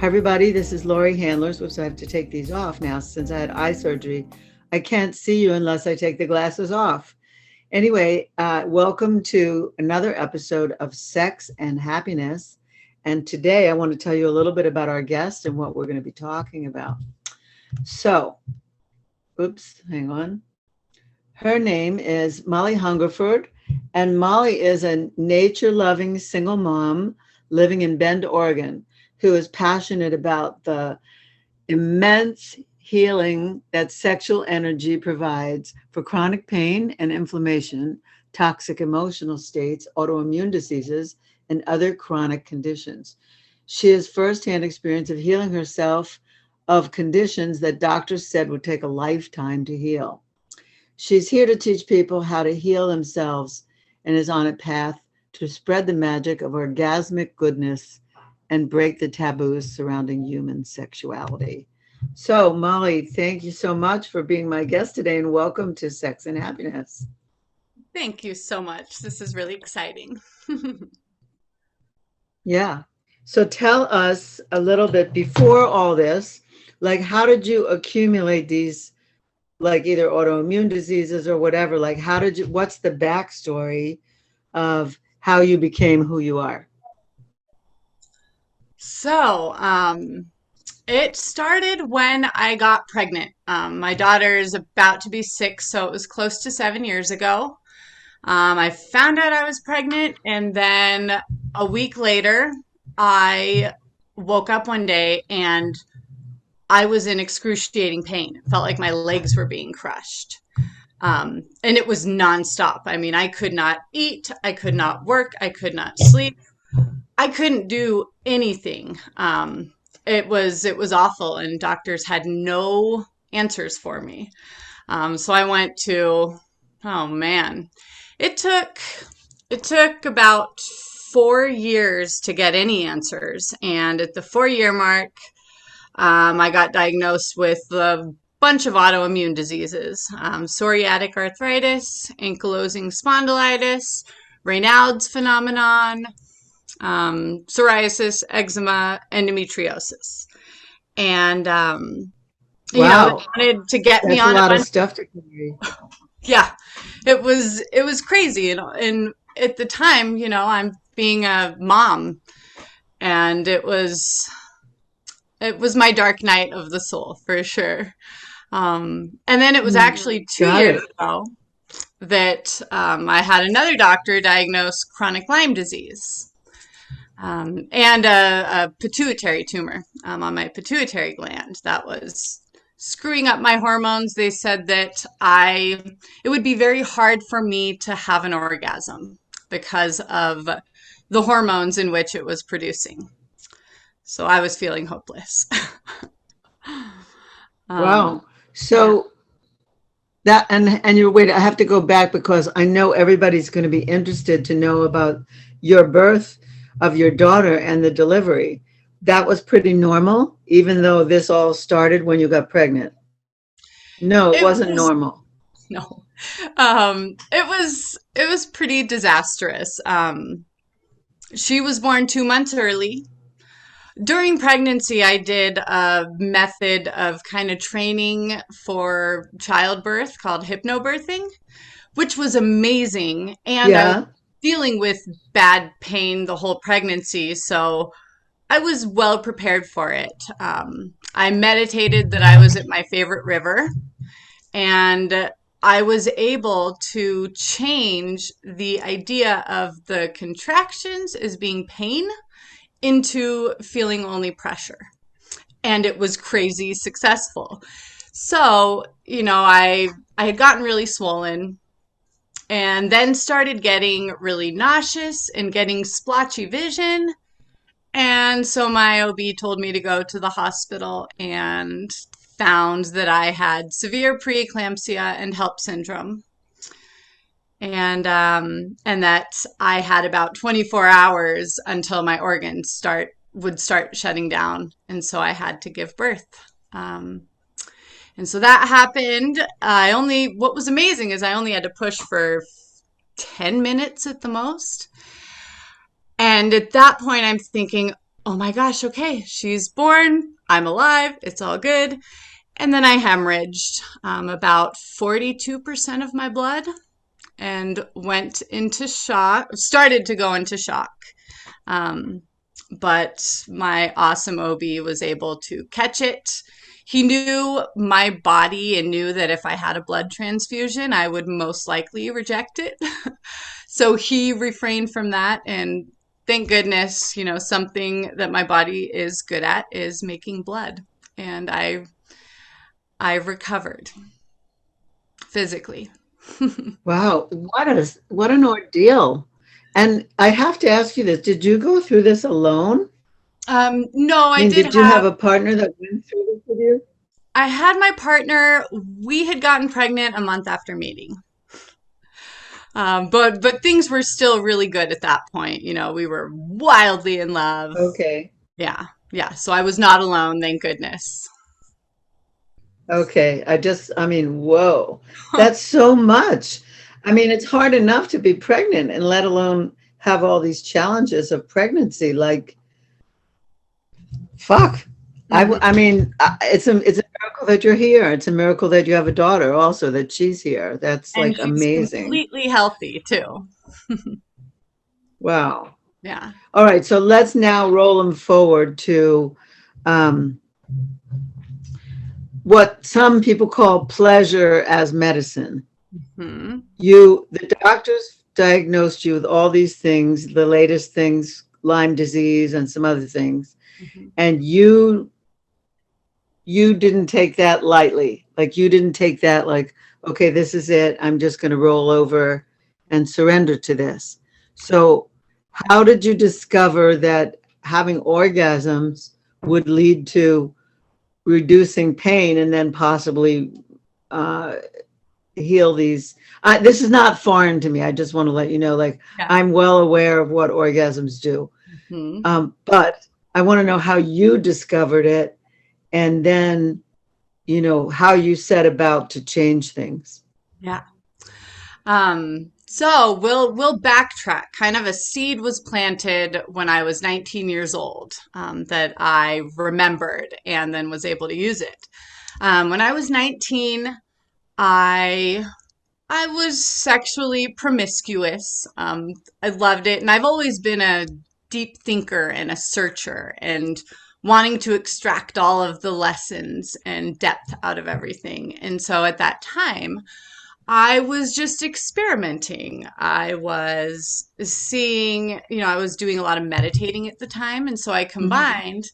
Hi, everybody. This is Laurie Handlers. Whoops, I have to take these off now since I had eye surgery. I can't see you unless I take the glasses off. Anyway, welcome to another episode of Sex and Happiness. And today I want to tell you a little bit about our guest and what we're going to be talking about. So, hang on. Her name is Molly Hungerford, and Molly is a nature-loving single mom living in Bend, Oregon, who is passionate about the immense healing that sexual energy provides for chronic pain and inflammation, toxic emotional states, autoimmune diseases, and other chronic conditions. She has firsthand experience of healing herself of conditions that doctors said would take a lifetime to heal. She's here to teach people how to heal themselves and is on a path to spread the magic of orgasmic goodness and break the taboos surrounding human sexuality. So, Molly, thank you so much for being my guest today and welcome to Sex and Happiness. Thank you so much. This is really exciting. Yeah. So tell us a little bit before all this, like how did you accumulate these, like either autoimmune diseases or whatever? Like what's the backstory of how you became who you are? So, it started when I got pregnant. My daughter's about to be 6, so it was close to 7 years ago. I found out I was pregnant, and then a week later, I woke up one day and I was in excruciating pain. It felt like my legs were being crushed. And it was nonstop. I mean, I could not eat, I could not work, I could not sleep. I couldn't do anything. It was awful, and doctors had no answers for me. So I went to, oh man, it took it took about 4 years to get any answers, and at the 4 year mark, I got diagnosed with a bunch of autoimmune diseases: psoriatic arthritis, ankylosing spondylitis, Raynaud's phenomenon, psoriasis, eczema, endometriosis. And, they Wow, wanted to get me that's a on a lot of bunch. stuff to carry. Yeah, it was crazy. And at the time, I'm being a mom, and it was my dark night of the soul for sure. And then it was actually two Got years it. ago that I had another doctor diagnose chronic Lyme disease, and a pituitary tumor on my pituitary gland that was screwing up my hormones. They said that it would be very hard for me to have an orgasm because of the hormones in which it was producing. So I was feeling hopeless. um, Wow. yeah. So that and you're wait, I have to go back because I know everybody's going to be interested to know about your birth of your daughter and the delivery. That was pretty normal, even though this all started when you got pregnant. No, it It wasn't was normal. no. It was pretty disastrous. She was born 2 months early. During pregnancy, I did a method of kind of training for childbirth called hypnobirthing, which was amazing. And I was Yeah. dealing with bad pain the whole pregnancy, so I was well prepared for it. I meditated that I was at my favorite river, and I was able to change the idea of the contractions as being pain into feeling only pressure. And it was crazy successful. So, I had gotten really swollen and then started getting really nauseous and getting splotchy vision. And so my OB told me to go to the hospital and found that I had severe preeclampsia and HELP syndrome, and that I had about 24 hours until my organs would start shutting down, and so I had to give birth. Um, and so that happened. What was amazing is I only had to push for 10 minutes at the most. And at that point, I'm thinking, oh my gosh, okay, she's born, I'm alive, it's all good. And then I hemorrhaged about 42% of my blood and went into shock, started to go into shock. Um, but my awesome OB was able to catch it. He knew my body and knew that if I had a blood transfusion, I would most likely reject it. So he refrained from that. And thank goodness, something that my body is good at is making blood. And I recovered physically. Wow, what an ordeal. And I have to ask you this, did you go through this alone? No, I mean, did you have a partner that went through this with you? I had my partner. We had gotten pregnant a month after meeting. But things were still really good at that point. We were wildly in love. Okay. Yeah, yeah. So I was not alone, thank goodness. Okay. I mean, whoa. That's so much. I mean, it's hard enough to be pregnant and let alone have all these challenges of pregnancy. Like, fuck. Mhm. I mean, it's a miracle that you're here. It's a miracle that you have a daughter also, that she's here. That's And like she's amazing. completely healthy too. Wow. Yeah. All right. So let's now roll them forward to um, what some people call pleasure as medicine. Hmm. The doctors diagnosed you with all these things, the latest things, Lyme disease and some other things, Hmm. and you didn't take that lightly. Like you didn't take that like, okay, this is it. I'm just going to roll over and surrender to this. So, how did you discover that having orgasms would lead to reducing pain and then possibly uh, heal these? This is not foreign to me. I just want to let you know, like, Yeah. I'm well aware of what orgasms do. Hmm. But I want to know how you discovered it and then how you set about to change things. Yeah. So we'll backtrack. Kind of a seed was planted when I was 19 years old, that I remembered and then was able to use it. When I was 19, I I was sexually promiscuous. I loved it, and I've always been a deep thinker and a searcher and wanting to extract all of the lessons and depth out of everything. And so at that time, I was just experimenting. I was seeing, I was doing a lot of meditating at the time. And so I Mm-hmm. combined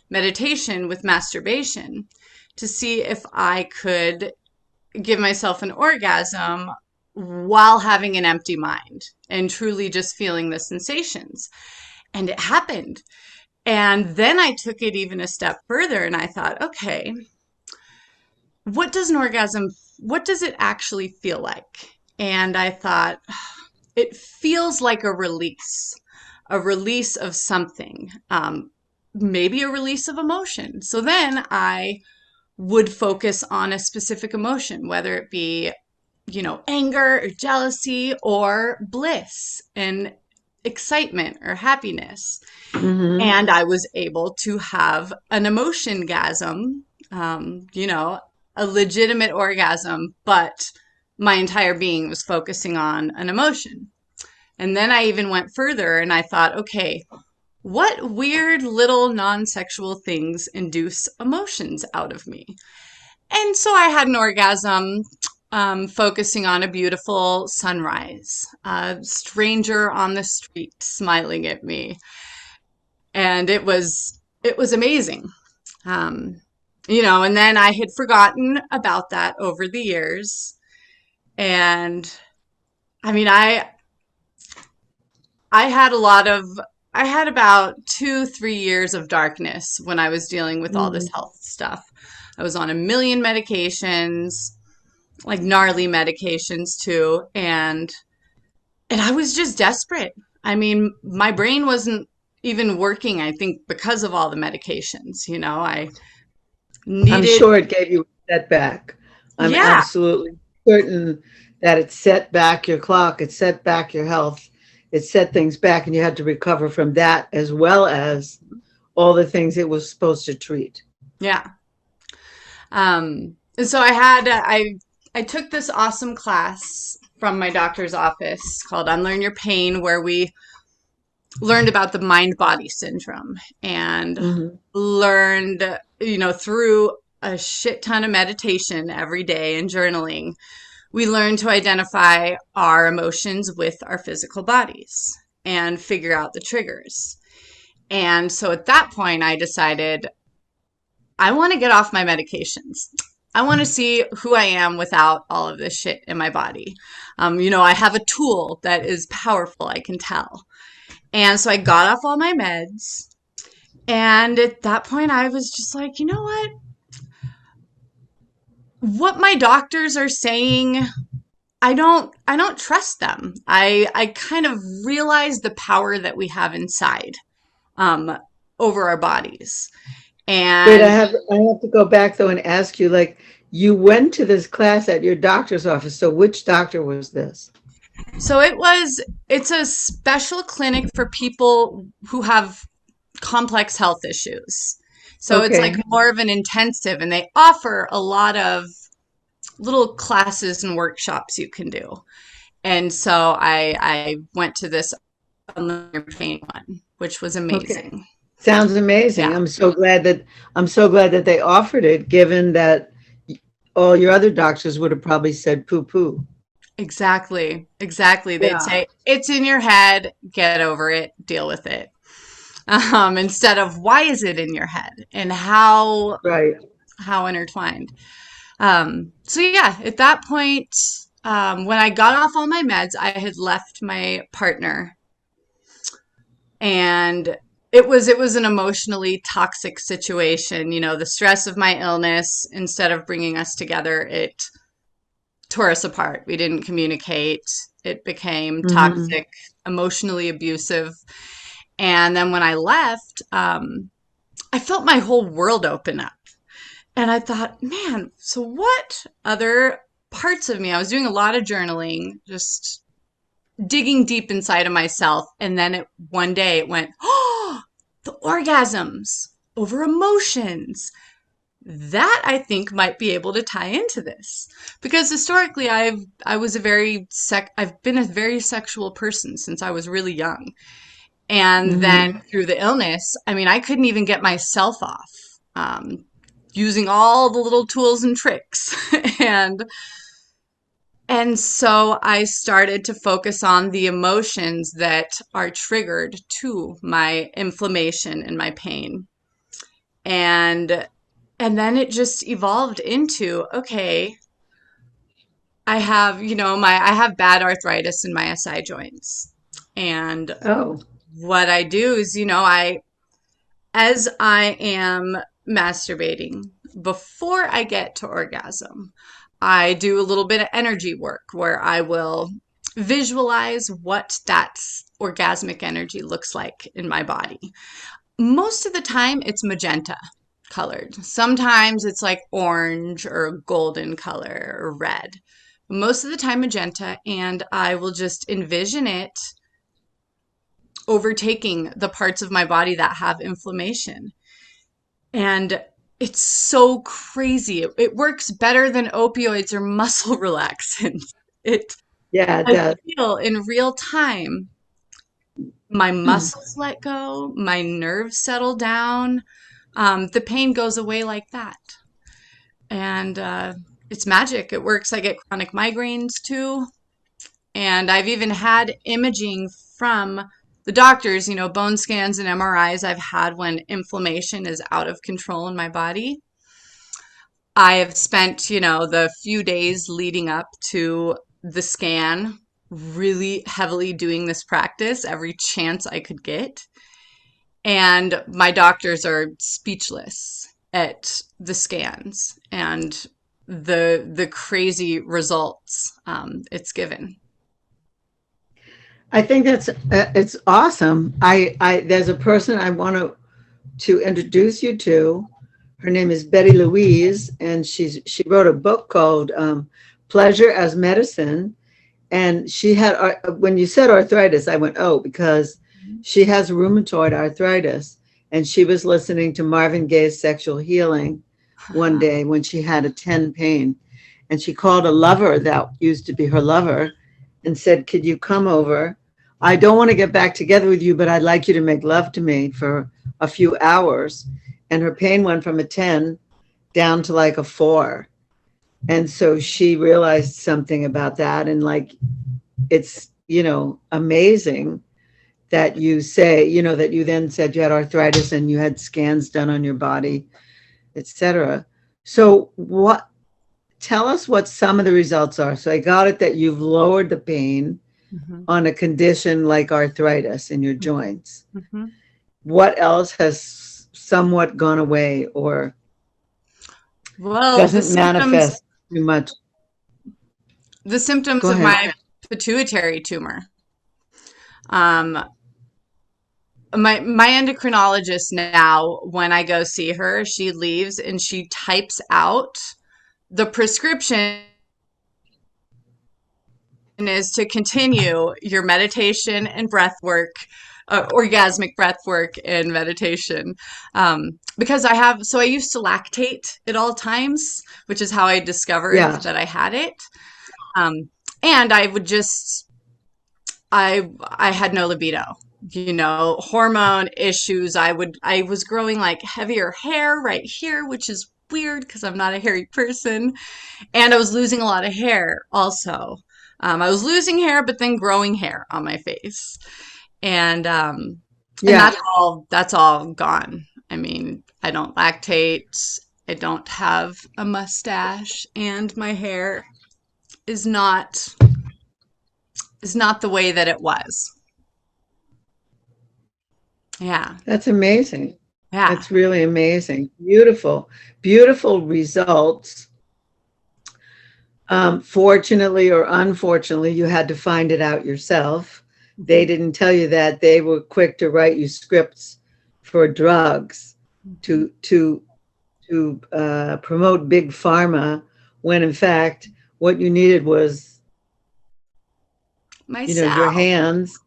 meditation with masturbation to see if I could give myself an orgasm while having an empty mind and truly just feeling the sensations. And it happened. And then I took it even a step further and I thought, okay, what does an orgasm, what does it actually feel like? And I thought, it feels like a release of something, maybe a release of emotion. So then I would focus on a specific emotion, whether it be, anger or jealousy or bliss and excitement or happiness. Mm-hmm. And I was able to have an emotion gasm, a legitimate orgasm, but my entire being was focusing on an emotion. And then I even went further and I thought, okay, what weird little non sexual things induce emotions out of me? And so I had an orgasm, focusing on a beautiful sunrise, a stranger on the street smiling at me, and it was amazing. Um, and then I had forgotten about that over the years, and I mean, I had a lot of I had about 2, 3 years of darkness when I was dealing with all this Mm-hmm. health stuff. I was on a million medications, like gnarly medications too, and I was just desperate. I mean, my brain wasn't even working, I think, because of all the medications, I I'm needed, sure it gave you a setback. I'm yeah, absolutely certain that it set back your clock, it set back your health, it set things back, and you had to recover from that as well as all the things it was supposed to treat. Yeah. And so I took this awesome class from my doctor's office called Unlearn Your Pain, where we learned about the mind body syndrome and Mm-hmm. learned, through a shit ton of meditation every day and journaling, we learned to identify our emotions with our physical bodies and figure out the triggers. And so at that point, I decided I want to get off my medications. I want to see who I am without all of this shit in my body. I have a tool that is powerful, I can tell. And so I got off all my meds. And at that point, I was just like, you know what? What my doctors are saying, I don't trust them. I kind of realize the power that we have inside, um, over our bodies. Wait, And I have to go back though and ask you, like, you went to this class at your doctor's office. So which doctor was this? so it's a special clinic for people who have complex health issues. So it's like Okay. more of an intensive, and they offer a lot of little classes and workshops you can do. And so I went to this unlimited pain one, which was Okay. amazing. Sounds amazing. Yeah, I'm so glad that they offered it, given that all your other doctors would have probably said poo poo. exactly. Exactly. They'd Yeah. say, it's in your head, get over it, deal with it. Instead of why is it in your head and Right. how intertwined. So yeah, at that point, when I got off all my meds, I had left my partner, and it was an emotionally toxic situation. The stress of my illness, instead of bringing us together, it tore us apart. We didn't communicate. It became Hmm. toxic, emotionally abusive. And then when I left, I felt my whole world open up. And I thought, man, so what other parts of me? I was doing a lot of journaling, just digging deep inside of myself. And then one day it went, oh, the orgasms over emotions. That I think might be able to tie into this, because historically I've been a very sexual person since I was really young. And then Hmm. through the illness, I mean, I couldn't even get myself off, using all the little tools and tricks. and and so I started to focus on the emotions that are triggered to my inflammation and my pain. And and then it just evolved into, okay, I have bad arthritis in my SI joints. And Oh. what I do is, as I am masturbating, before I get to orgasm, I do a little bit of energy work where I will visualize what that orgasmic energy looks like in my body. Most of the time, it's magenta colored. Sometimes it's like orange or golden color or red. Most of the time, magenta, and I will just envision it overtaking the parts of my body that have inflammation. And it's so crazy. It works better than opioids or muscle relaxants. It Yeah, it I does. feel in real time my muscles let go, my nerves settle down, the pain goes away like that. And it's magic. It works. I get chronic migraines too. And I've even had imaging from the doctors, bone scans and MRIs I've had when inflammation is out of control in my body. I have spent, the few days leading up to the scan really heavily doing this practice every chance I could get. And my doctors are speechless at the scans and the crazy results, it's given. I think that's it's awesome. I there's a person I want to introduce you to. Her name is Betty Louise, and she wrote a book called Pleasure as Medicine. And she had when you said arthritis, I went, oh, because she has rheumatoid arthritis, and she was listening to Marvin Gaye's Sexual Healing one day when she had a 10 pain. And she called a lover that used to be her lover and said, could you come over? I don't want to get back together with you, but I'd like you to make love to me for a few hours. And her pain went from a 10 down to like a 4. And so she realized something about that. And like, it's, amazing that you say, that you then said you had arthritis and you had scans done on your body, etc. So tell us what some of the results are. So I got it that you've lowered the pain on a condition like arthritis in your joints. What else has somewhat gone away or doesn't manifest too much? The symptoms of my pituitary tumor. My endocrinologist now, when I go see her, she leaves and she types out the prescription is to continue your meditation and breath work, orgasmic breath work and meditation. Because I used to lactate at all times, which is how I discovered that I had it. And I would I had no libido, hormone issues. I was growing like heavier hair right here, which is weird because I'm not a hairy person. And I was losing a lot of hair also. I was losing hair, but then growing hair on my face. And that's all gone. I mean, I don't lactate. I don't have a mustache, and my hair is not the way that it was. Yeah. That's amazing. Yeah. That's really amazing. Beautiful, beautiful results. Fortunately or unfortunately, you had to find it out yourself. They didn't tell you that. They were quick to write you scripts for drugs to promote big pharma, when in fact what you needed was myself, your hands,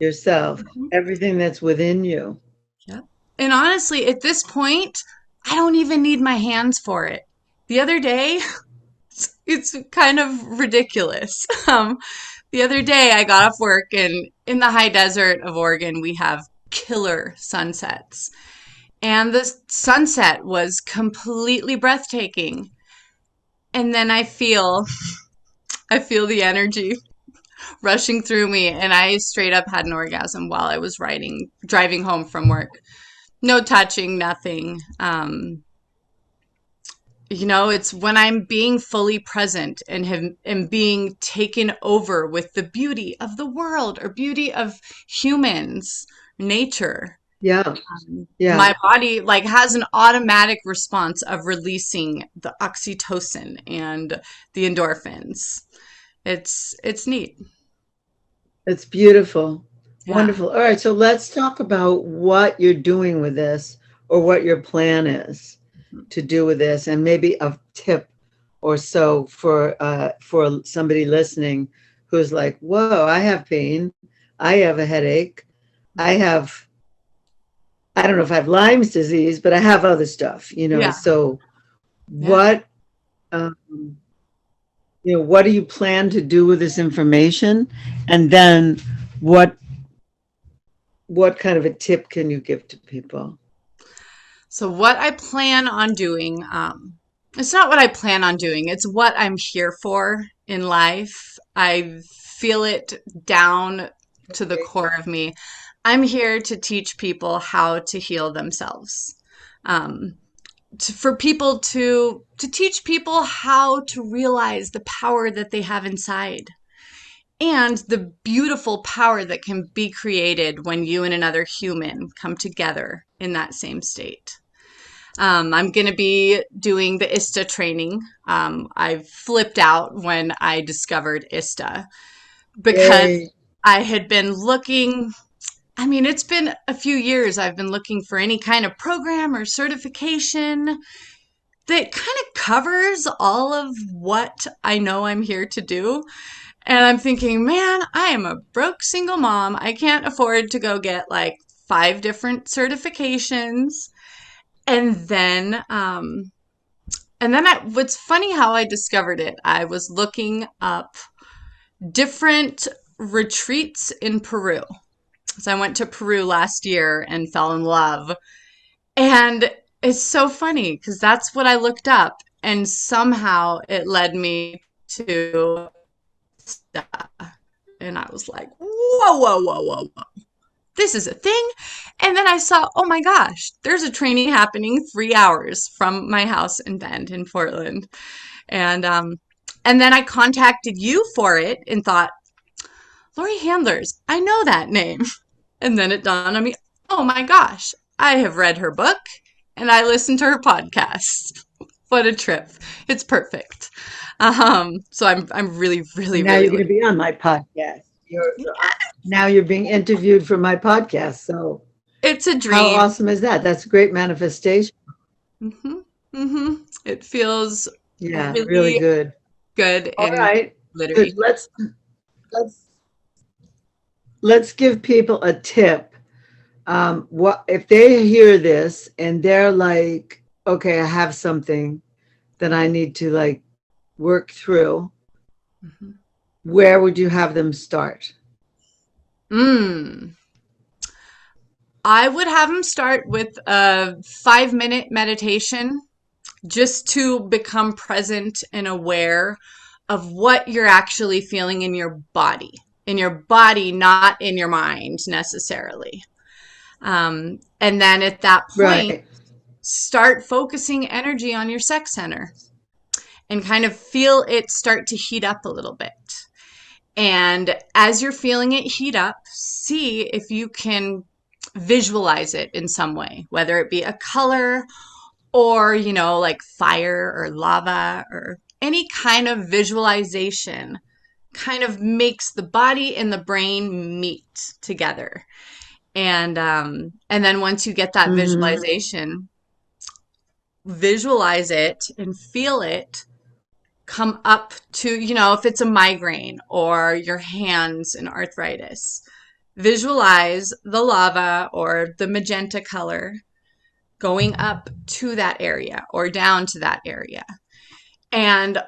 yourself, everything that's within you. Yep. And honestly, at this point, I don't even need my hands for it. The other day, it's kind of ridiculous. The other day I got off work, and in the high desert of Oregon, we have killer sunsets. And the sunset was completely breathtaking. And then I feel the energy rushing through me, and I straight up had an orgasm while I was driving home from work. No touching, nothing. It's when I'm being fully present and being taken over with the beauty of the world or beauty of humans, nature. Yeah. My body has an automatic response of releasing the oxytocin and the endorphins. It's neat. It's beautiful. Yeah. Wonderful. All right. So let's talk about what you're doing with this, or what your plan is to do with this, and maybe a tip or so for somebody listening who's like, whoa, I have pain. I have a headache. I don't know if I have Lyme's disease, but I have other stuff, So what, what do you plan to do with this information? And then what kind of a tip can you give to people? So what I plan on doing, it's not what I plan on doing. It's what I'm here for in life. I feel it down to the core of me. I'm here to teach people how to heal themselves. For people to teach people how to realize the power that they have inside, and the beautiful power that can be created when you and another human come together in that same state. I'm going to be doing the ISTA training. I flipped out when I discovered ISTA because I had been looking. I mean, it's been a few years I've been looking for any kind of program or certification that kind of covers all of what I know I'm here to do. And I'm thinking, man, I am a broke single mom. I can't afford to go get 5 different certifications. And then, what's funny how I discovered it, I was looking up different retreats in Peru. So I went to Peru last year and fell in love. And it's so funny because that's what I looked up. And somehow it led me to stuff. And I was like, whoa, whoa, whoa, whoa, whoa. This is a thing. And then I saw, oh my gosh, there's a training happening 3 hours from my house in Bend in Portland. And then I contacted you for it and thought, Laurie Handlers, I know that name. And then it dawned on me, oh my gosh, I have read her book and I listened to her podcast. What a trip. It's perfect. So I'm really, really, Now really you're going to be on my podcast. Now you're being interviewed for my podcast. So it's a how dream. awesome is that? That's a great manifestation. It feels Yeah, really really good. good All and right. glittery. Good. Let's give people a tip. What if they hear this and they're like, okay, I have something that I need to like work through. Mhm. Where would you have them start? Mm. I would have them start with a 5-minute meditation just to become present and aware of what you're actually feeling in your body, not in your mind necessarily. And then at that point, Right. start focusing energy on your sex center and kind of feel it start to heat up a little bit. And as you're feeling it heat up, see if you can visualize it in some way, whether it be a color or, like fire or lava or any kind of visualization kind of makes the body and the brain meet together. And then once you get that Mm-hmm. visualization, visualize it and feel it come up to, if it's a migraine or your hands and arthritis, visualize the lava or the magenta color going up to that area or down to that area. And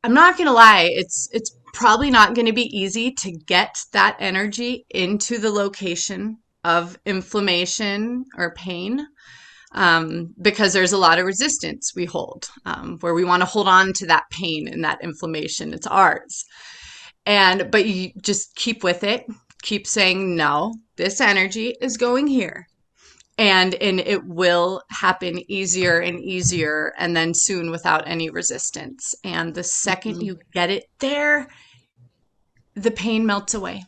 I'm not going to lie, it's probably not going to be easy to get that energy into the location of inflammation or pain, because there's a lot of resistance we hold, where we want to hold on to that pain and that inflammation. It's ours. But you just keep with it. Keep saying, no, this energy is going here. And it will happen easier and easier, and then soon without any resistance. And the second Mm-hmm. you get it there, the pain melts away.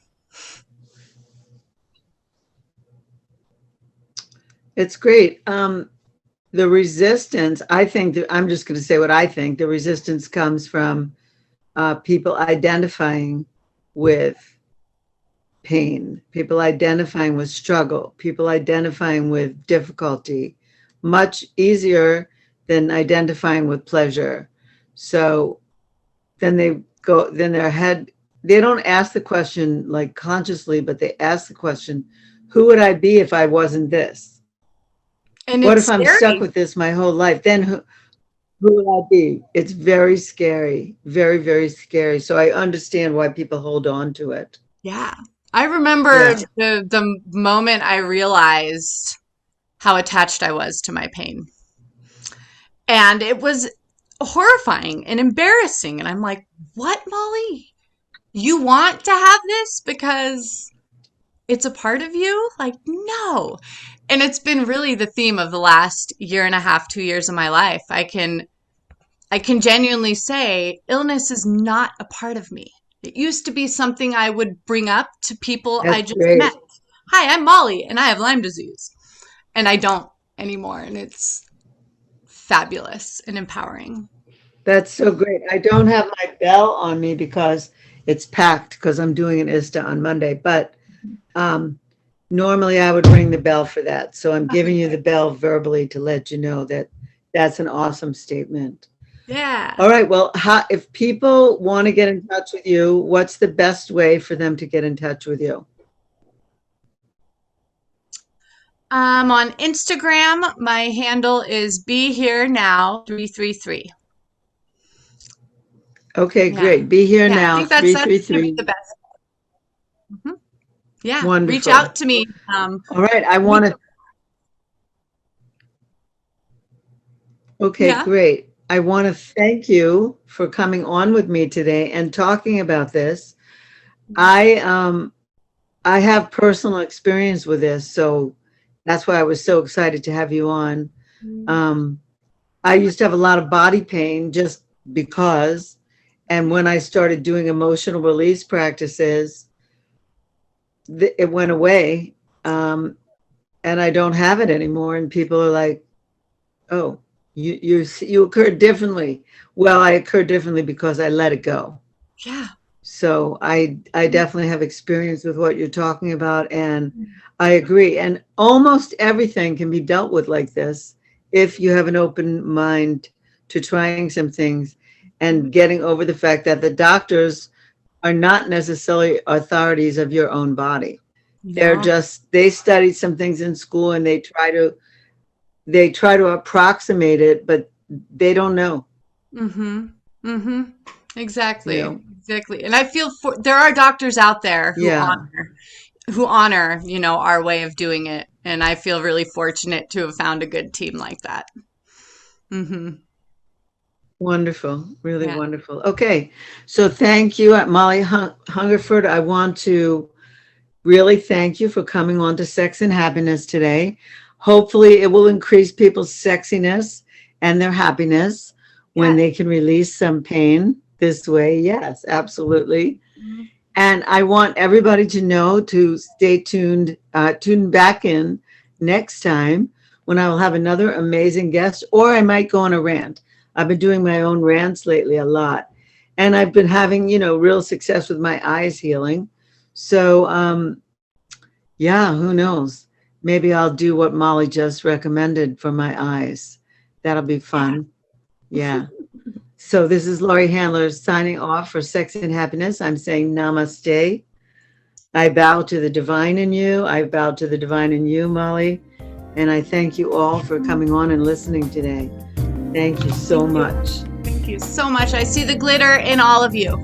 It's great. The resistance, I think that I'm just going to say what I think. The resistance comes from people identifying with pain, people identifying with struggle, people identifying with difficulty, much easier than identifying with pleasure. So then their head, they don't ask the question like consciously, but they ask the question, who would I be if I wasn't this? And What it's if I'm stuck scary. with this my whole life? Then who would I be? It's very scary, very, very scary. So I understand why people hold on to it. Yeah. I remember Yeah. the moment I realized how attached I was to my pain. And it was horrifying and embarrassing. And I'm like, what, Molly? You want to have this because it's a part of you? Like, no. And it's been really the theme of the last year and a half, 2 years of my life. I can genuinely say illness is not a part of me. It used to be something I would bring up to people I That's just met. great. Hi, I'm Molly and I have Lyme disease. And I don't anymore. And it's fabulous and empowering. That's so great. I don't have my bell on me because it's packed because I'm doing an ISTA on Monday, but um, normally I would ring the bell for that. So I'm giving you the bell verbally to let you know that that's an awesome statement. Yeah. All right. Well, if people want to get in touch with you, what's the best way for them to get in touch with you? On Instagram, my handle is Be Here Now 333. Okay, Yeah. great. Be here Yeah, I now, think that's gonna be 333. the best. Mhm. Yeah, reach Wonderful. out to me. All right. I We, want to, okay, yeah. great. I want to thank you for coming on with me today and talking about this. I I have personal experience with this, so that's why I was so excited to have you on. Um, I used to have a lot of body pain just because, and when I started doing emotional release practices, it went away, and I don't have it anymore. And people are like, "Oh, you occurred differently." Well, I occurred differently because I let it go. Yeah. So I definitely have experience with what you're talking about, and I agree. And almost everything can be dealt with like this if you have an open mind to trying some things and getting over the fact that the doctors are not necessarily authorities of your own body. They're No. just they studied some things in school and they try to approximate it, but they don't know, Mm-hmm. Mm-hmm. you Exactly. know. Exactly. And I feel there are doctors out there Yeah. who honor, our way of doing it. And I feel really fortunate to have found a good team like that. Mm-hmm. Wonderful, really Yeah. wonderful. Okay, so thank you, Molly Hungerford. I want to really thank you for coming on to Sex and Happiness today. Hopefully, it will increase people's sexiness and their happiness when Yeah. they can release some pain this way. Yes, absolutely. Mhm. And I want everybody to know to stay tuned, tune back in next time when I will have another amazing guest, or I might go on a rant. I've been doing my own rants lately a lot. And I've been having, real success with my eyes healing. So, yeah, who knows? Maybe I'll do what Molly just recommended for my eyes. That'll be Yeah. fun. Yeah. So this is Laurie Handler signing off for Sex and Happiness. I'm saying namaste. I bow to the divine in you. I bow to the divine in you, Molly. And I thank you all for coming on and listening today. Thank you so Thank you. much. Thank you so much. I see the glitter in all of you.